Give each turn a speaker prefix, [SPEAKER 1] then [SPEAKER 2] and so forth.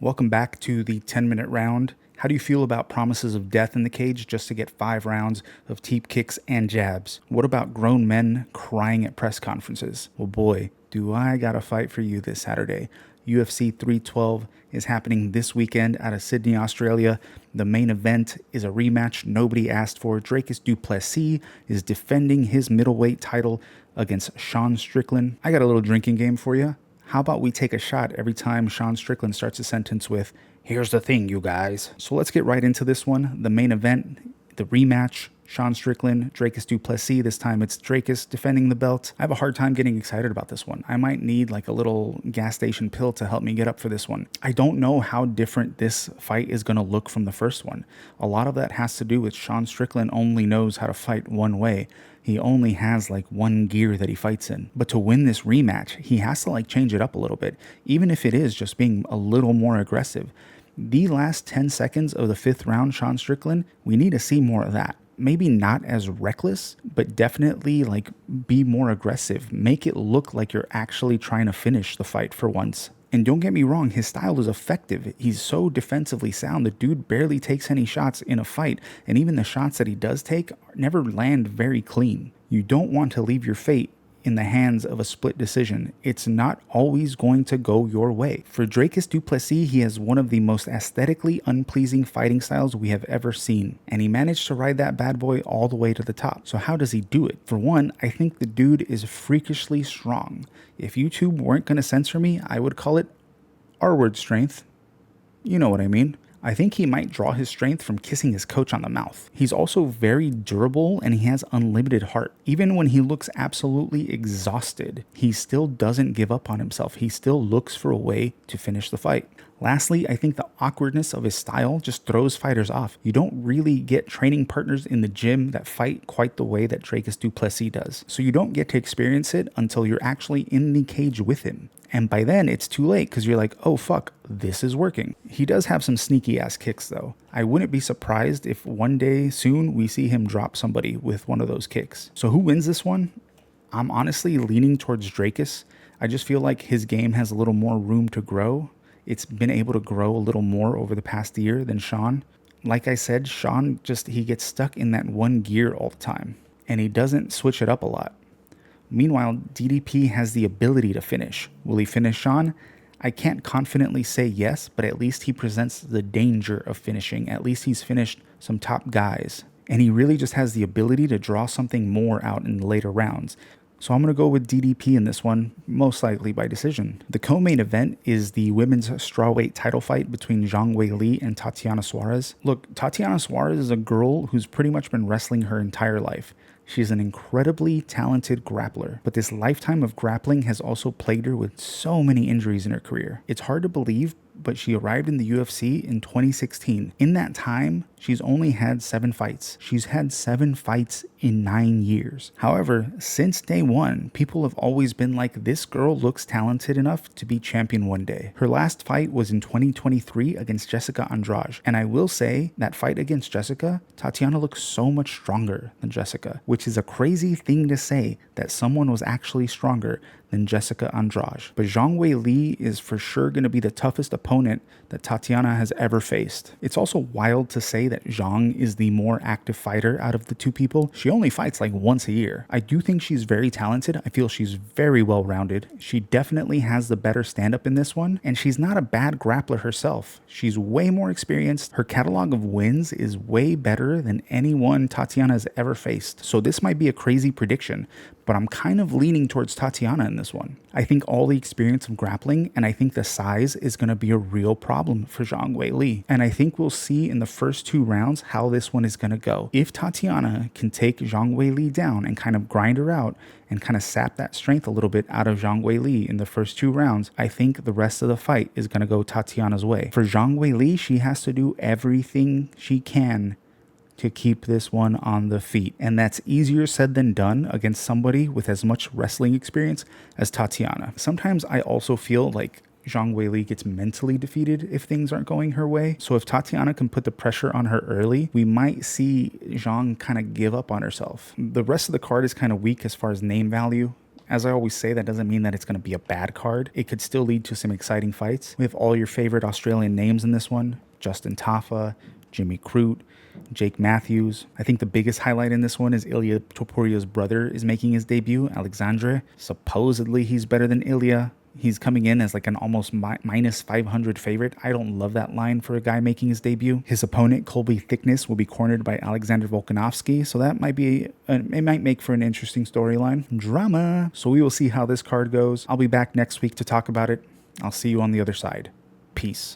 [SPEAKER 1] Welcome back to the 10-minute round. How do you feel about promises of death in the cage just to get 5 rounds of teep kicks and jabs? What about grown men crying at press conferences? Well, boy, do I got a fight for you this Saturday. UFC 312 is happening this weekend out of Sydney, Australia. The main event is a rematch nobody asked for. Dricus Du Plessis is defending his middleweight title against Sean Strickland. I got a little drinking game for you. How about we take a shot every time Sean Strickland starts a sentence with, "Here's the thing, you guys." So let's get right into this one. The main event, the rematch, Sean Strickland, Dricus Du Plessis. This time it's Dricus defending the belt. I have a hard time getting excited about this one. I might need like a little gas station pill to help me get up for this one. I don't know how different this fight is going to look from the first one. A lot of that has to do with Sean Strickland only knows how to fight one way. He only has like one gear that he fights in. But to win this rematch, he has to like change it up a little bit, even if it is just being a little more aggressive. The last 10 seconds of the 5th round, Sean Strickland, we need to see more of that. Maybe not as reckless, but definitely like be more aggressive. Make it look like you're actually trying to finish the fight for once. And don't get me wrong, his style is effective. He's so defensively sound. The dude barely takes any shots in a fight, and even the shots that he does take never land very clean. You don't want to leave your fate in the hands of a split decision. It's not always going to go your way. For Dricus Du Plessis, he has one of the most aesthetically unpleasing fighting styles we have ever seen, and he managed to ride that bad boy all the way to the top. So how does he do it? For one, I think the dude is freakishly strong. If YouTube weren't going to censor me, I would call it R-word strength. You know what I mean. I think he might draw his strength from kissing his coach on the mouth. He's also very durable and he has unlimited heart. Even when he looks absolutely exhausted, he still doesn't give up on himself. He still looks for a way to finish the fight. Lastly, I think the awkwardness of his style just throws fighters off. You don't really get training partners in the gym that fight quite the way that Dricus Du Plessis does. So you don't get to experience it until you're actually in the cage with him. And by then, it's too late because you're like, oh fuck, this is working. He does have some sneaky ass kicks though. I wouldn't be surprised if one day soon we see him drop somebody with one of those kicks. So who wins this one? I'm honestly leaning towards Dricus. I just feel like his game has a little more room to grow. It's been able to grow a little more over the past year than Sean. Like I said, Sean he gets stuck in that one gear all the time and he doesn't switch it up a lot. Meanwhile, DDP has the ability to finish. Will he finish Sean? I can't confidently say yes, but at least he presents the danger of finishing. At least he's finished some top guys. And he really just has the ability to draw something more out in the later rounds. So I'm going to go with DDP in this one, most likely by decision. The co-main event is the women's strawweight title fight between Zhang Weili and Tatiana Suarez. Look, Tatiana Suarez is a girl who's pretty much been wrestling her entire life. She's an incredibly talented grappler, but this lifetime of grappling has also plagued her with so many injuries in her career. It's hard to believe, but she arrived in the UFC in 2016. In that time, she's only had 7 fights. She's had 7 fights in 9 years. However, since day one, people have always been like, this girl looks talented enough to be champion one day. Her last fight was in 2023 against Jessica Andrade. And I will say, that fight against Jessica, Tatiana looks so much stronger than Jessica, which is a crazy thing to say, that someone was actually stronger than Jessica Andrade. But Zhang Weili is for sure going to be the toughest opponent that Tatiana has ever faced. It's also wild to say that Zhang is the more active fighter out of the two people. She only fights like once a year. I do think she's very talented. I feel she's very well rounded. She definitely has the better stand-up in this one, and she's not a bad grappler herself. She's way more experienced. Her catalog of wins is way better than anyone Tatiana has ever faced. So this might be a crazy prediction, but I'm kind of leaning towards Tatiana in this one. I think all the experience of grappling and I think the size is going to be a real problem for Zhang Weili. And I think we'll see in the first 2 rounds how this one is going to go. If Tatiana can take Zhang Weili down and kind of grind her out and kind of sap that strength a little bit out of Zhang Weili in the first 2 rounds, I think the rest of the fight is going to go Tatiana's way. For Zhang Weili, she has to do everything she can to keep this one on the feet. And that's easier said than done against somebody with as much wrestling experience as Tatiana. Sometimes I also feel like Zhang Weili gets mentally defeated if things aren't going her way. So if Tatiana can put the pressure on her early, we might see Zhang kind of give up on herself. The rest of the card is kind of weak as far as name value. As I always say, that doesn't mean that it's going to be a bad card. It could still lead to some exciting fights. We have all your favorite Australian names in this one. Justin Tafa, Jimmy Crute, Jake Matthews. I think the biggest highlight in this one is Ilya Topuria's brother is making his debut, Alexandre. Supposedly he's better than Ilya. He's coming in as like an almost minus 500 favorite. I don't love that line for a guy making his debut. His opponent, Colby Thickness, will be cornered by Alexander Volkanovski, so that might be, it might make for an interesting storyline. Drama. So we will see how this card goes. I'll be back next week to talk about it. I'll see you on the other side. Peace.